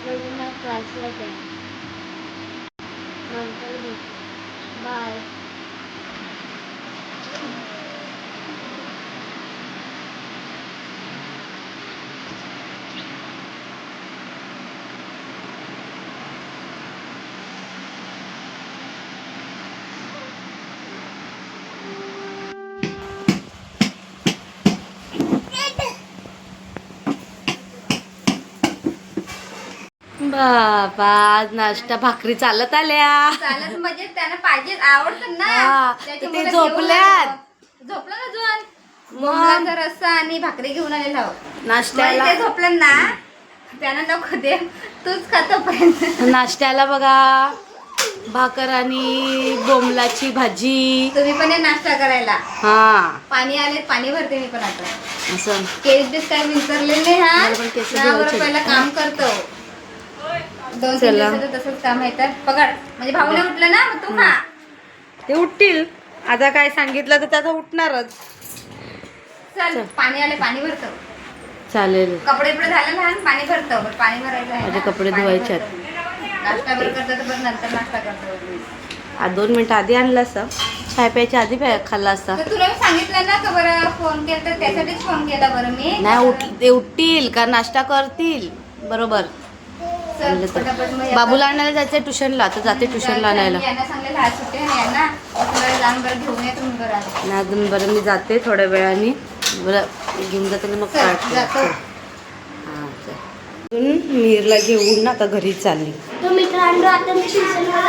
वहिनीला क्लासला जाईल. नंतर भेटू. बाय. बाबा आज नाश्ता भाकरी चालत आल्या. चालत म्हणजे त्यांना पाहिजे आवडतं ना. ते झोपल्यात. झोपलं ना जुन. बोंबलाचा रस्सा आणि भाकरी घेऊन आलेला नाश्त्याला. ते झोपलं ना त्यांना नको दे तूच खातो पर्यंत. नाश्त्याला बघा भाकर आणि बोंबलाची भाजी. तुम्ही पण नाश्ता करायला. हा पाणी आले पाणी भरते मी पण आता. असं केस बीस काय विंचरले नाही. मला पण केस धुवायचे. पहिला काम करतो. 2-3 दिवसाचं तसंच काम आहे तर पकड म्हणजे भाऊने उठलं ना मग तू खा. ते उठतील आता काय सांगितलं तर त्याचा उठणारच. चल पाणी आले पाणी भरतो. चालेल. कपडे बिपडे झाले लहान पाणी भरतो. पाणी भरायचं आहे. माझे कपडे धुवायचे आहेत. नाश्ता बरं करतो तर बरं नंतर नाश्ता करतो. 2 मिनिटं आधी आणलं असतं. चाय प्यायच्या आधी खाल्ला असता. तर तुला मी सांगितलं ना का बरं फोन केला तर त्यासाठीच फोन केला बरं मी. नाही ते उठतील का नाश्ता करतील बरोबर. चल पटापट मग बाबूला आणायला जायचंय ट्युशनला तर जाते ट्युशनला आणायला. यांना सांगले आज सुट्टी आहे यांना तुला जाऊन बरं घेऊन ये तुम्ही बरं. नाही अजून बरं मी जाते थोड्या वेळाने बरं घेऊन जाते मग जातो. हां चल मीरला घेऊन ना आता घरी चालली. मित्रांनो आता मी ट्युशनला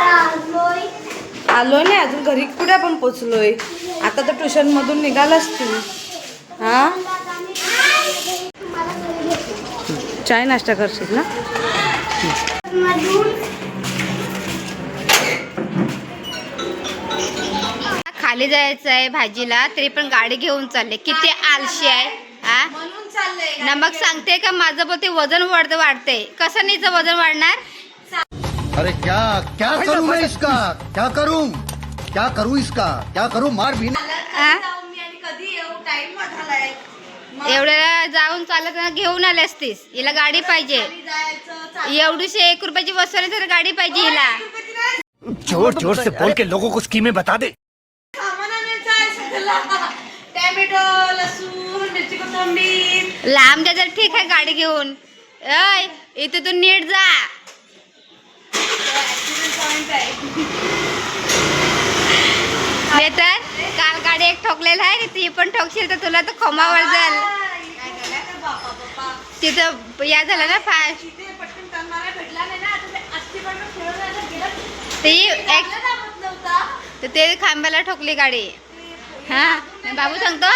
आलोय नाही अजून घरी कुठे आपण पोचलोय. आता तर ट्युशन मधून निघालास तू. हा चाय नाश्ता करशील ना. खाली जायचं आहे भाजीला तरी पण गाडी घेऊन चालले. किती आलशी आहे हा. ना मग सांगते का माझं बोलते वजन वाढते. कसं नाही वजन वाढणार. अरे क्या क्या करूं मैं इसका क्या करूं इसका क्या करूं मार भी एवढ्या जाऊन चालत घेऊन आले असतीस. हिला गाडी पाहिजे. एवढीशी 1 रुपयाची वस्तू आहे तर गाडी पाहिजे हिला. जोर जोर से बोल के लोगों को स्कीमें बता दे. टॅमॅटो लसूण मिरची कोथिंबीर लांब जा तर ठीक आहे गाडी घेऊन. अय इथे तू नीट जा. तर काल गाडी एक ठोकलेला आहे ती पण ठोकशील तर तुला तर खोमावर जाल. तिथं या झालं ना फास्ट. ती एक ते खांब्याला ठोकली गाडी. हा बाबू सांगतो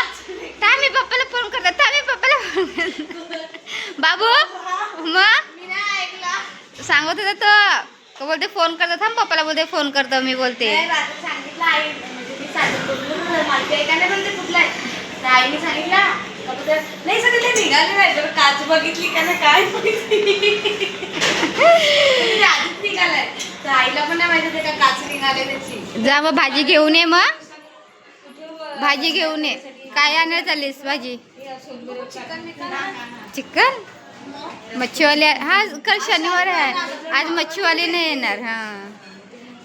थांब मी पप्पाला फोन करतो. बाबू मग सांगत होता तो बोलते फोन करतो. थांब पप्पाला बोलते फोन करतो मी बोलते. काच बघितली का ना काय निघालाय आईला पण नाही माहिती का काच निघाले त्याची. जा मग भाजी घेऊन ये. मग भाजी घेऊन ये. काय आणायला चाललीस भाजी. चिकन मच्छीवाले हा कल शनिवार आहे आज मच्छीवाली नाही येणार. हा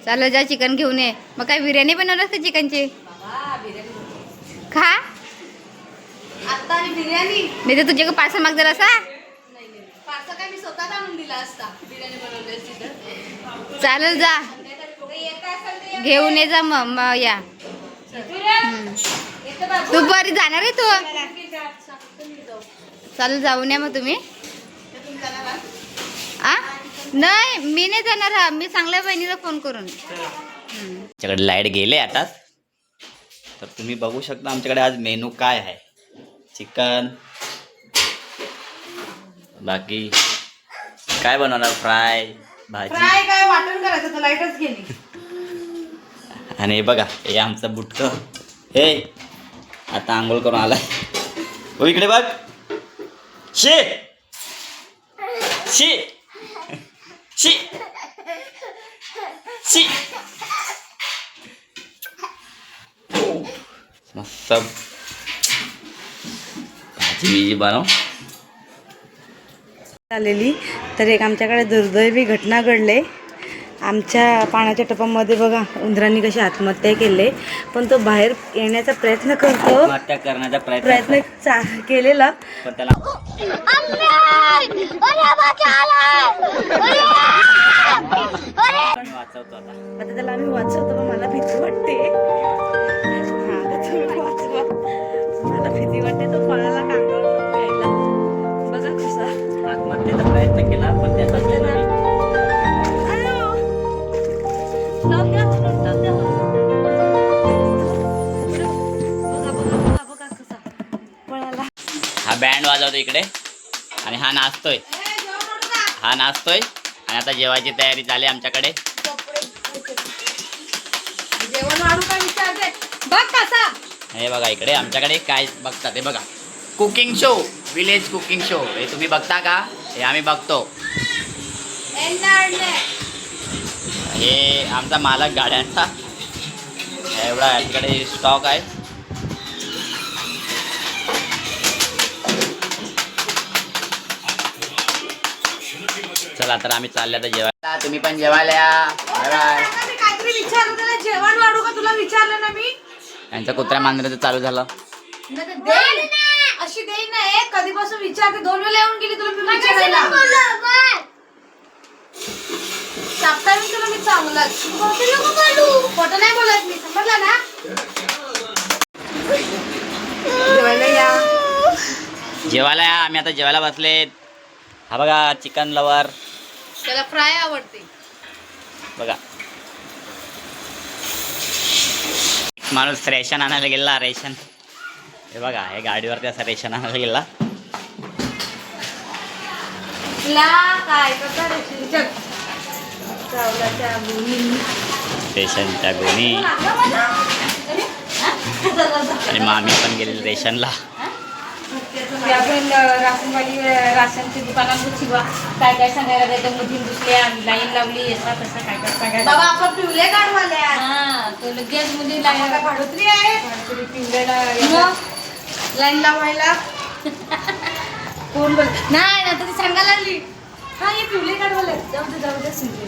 चालेल जा चिकन घेऊन ये. मग काय बिर्याणी बनवणार का चिकनची. खा आता आणि बिर्याणी नाही तर तुझ्या पार्सल माग जरा असा. पार्सल काय मी स्वतःच आणून दिला असता बिर्याणी बनवली असती तर. चालेल जा घेऊन ये जा. मग या तू बरी जाणार आहे तू. चालेल जाऊन या मग तुम्ही. आ नाही मी नाही जाणार. हा मी चांगल्या बहिणीला फोन करून. आमच्याकडे लाईट गेले आता तर तुम्ही बघू शकता आमच्याकडे आज मेनू काय आहे. चिकन बाकी काय बनवणार फ्राय भाजी काय वाटण करायचं तर लाईटच गेली. आणि हे बघा हे आमचं बुटकं हे आता आंघोळ करून आलाय. हो इकडे बघ शी शी शी शी मस्त भाजी बनव. आलेली तर एक आमच्याकडे दुर्दैवी घटना घडले. आमच्या पाण्याच्या टपामध्ये बघा उंदरांनी कशी आत्महत्या केले, पण तो बाहेर येण्याचा प्रयत्न करतो. आत्महत्या करण्याचा प्रयत्न केलेला, पण त्याला वाचवतो आता त्याला आम्ही वाचवतो. पण मला भीती वाटते. हा, आता तुम्ही वाचवा. मला भीती वाटते. तो पळाला कांगावर प्यायला. बघा कसा आत्महत्येचा प्रयत्न केला पण त्याचा जीव गेला. हा बँड वाजवतो इकडे आणि हा नाचतोय आणि आता जेवायची तयारी झाली आमच्याकडे. जेवण वाढू का विचारते बघ कसा. हे बघा इकडे आमच्याकडे काय बघता ते बघा, cooking show, village cooking show. हे तुम्ही बघता का? हे आम्ही बघतो. हे आमचा मालक गाड्यांचा एवढा याच्याकडे स्टॉक आहे. चला तर आम्ही चालले आता जेवायला. तुम्ही पण जेवायला या. Bye bye. काहीतरी विचारलं त्याला, जेवण वाढू का तुला विचारलं ना मी. यांचं कुत्र्या मांजराचं चालू झालं. अशी देई नाही. कधीपासून विचारते, 2 वेळा येऊन गेली तुला विचारायला. साप्ताहिक तुला मी चांगलाच खोटं नाही बोलत मी, समजला ना. जेवायला या. जेवायला या. आम्ही आता जेवायला बसलेत. हा बघा चिकन लवर, त्याला फ्राय आवडते. बघा माणूस रेशन आणायला गेला. रेशन हे बघा, हे गाडीवरती असं रेशन आणायला गेला. काय कसं रेशनच्या गोणी आणि मामी पण गेली रेशनला. आपण राशनवाली राशनच्या दुकानात शिवा काय काय सांगायला जायचं. मधून दुसऱ्या लाईन लावली असा तसा काय काय सांगायला. बाबा आपण पिवले काढवाले. हा तो लगेच मध्ये लाईन भाडोत्री आहे. पिवळ्याला लाईन लावायला कोण बोल नाही ना तर ती सांगायला लागली. हा हे पिवले काढवाले. जाऊ दे सिंपल.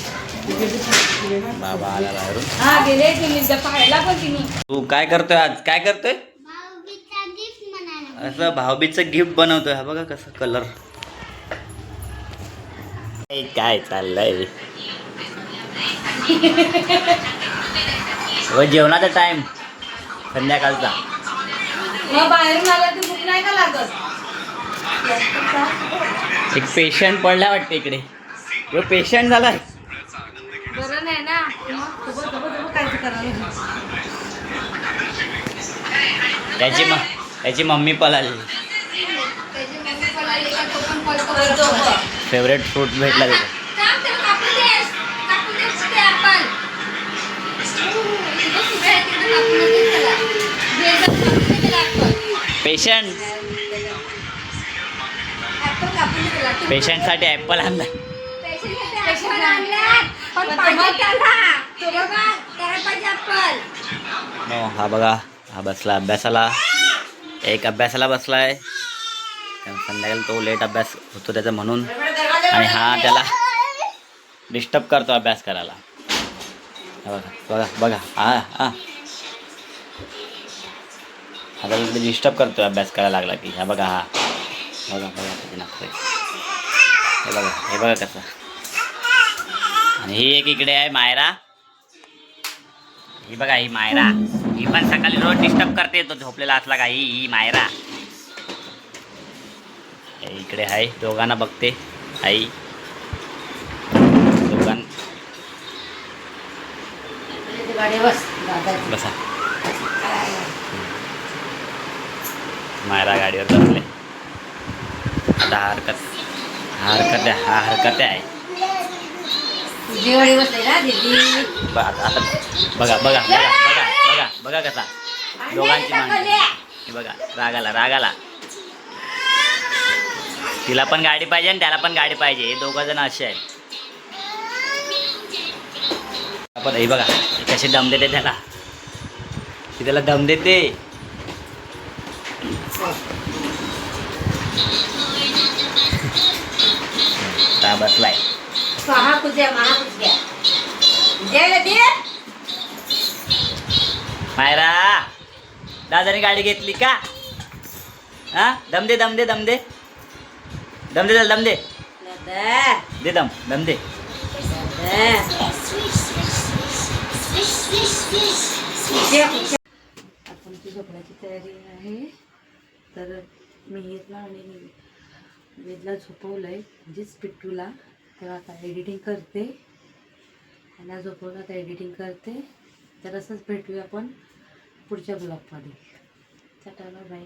बाबा आला बाहेरून. हा गेले तिने पाहायला पण तिने. तू काय करतोय आज? काय करतोय? असं भाऊबीजचं गिफ्ट बनवतोय. हा बघा कसं कलर. काय चाललंय? जेवणाचा टाइम संध्याकाळचा. मग बाहेरून आला की भूक नाही का लागत. एक पेशंट पडला वाटतं इकडे. तो पेशंट झालाय. बरं नाही ना. काय करायला त्याची मम्मी पळाली. फेवरेट फ्रूट भेटला तिथे. पेशंटसाठी ॲपल आणला. हा बघा, हा बसला अभ्यासाला. एक अभ्यासाला बसलाय, संध्याकाळी तो लेट अभ्यास होतो त्याचा म्हणून. आणि हा त्याला डिस्टर्ब करतो अभ्यास करायला. बघा बघा बघा. हा हा आता डिस्टर्ब करतो अभ्यास करायला लागला की. हा बघा, हा बघा बघा त्याची नखरे. हे बघा कसं. आणि ही एक इकडे आहे मायरा. ही बघा, ही मायरा. ही पण सकाळी रोज डिस्टर्ब करते. तो झोपलेला असला का. ही मायरा इकडे आहे. दोघांना बघते आई. बसा. मायरा गाडीवर बसले. आता हरकत आहे. आता बघा बघा बघा बघा बघा बघा कसा दोघांची मागणी. बघा रागाला. तिला पण गाडी पाहिजे आणि त्याला पण गाडी पाहिजे. हे 2 जण असे आहेत. आपण हे बघा कशी दम देते त्याला. ती त्याला दम देते. आता बसलाय. मायरा दादाने गाडी घेतली का? हा दम दे दम दे दम दे दम दे चल दम दे दे दम दे. आपण ती झोपण्याची तयारी आहे. तर मी येतला आणि वेदला झोपवलंय म्हणजेच पिट्टूला. तेव्हा आता एडिटिंग करते. त्यांना झोपवलं आता एडिटिंग करते. तर असंच भेटूया आपण पुढच्या ब्लॉगमध्ये. चला बाय.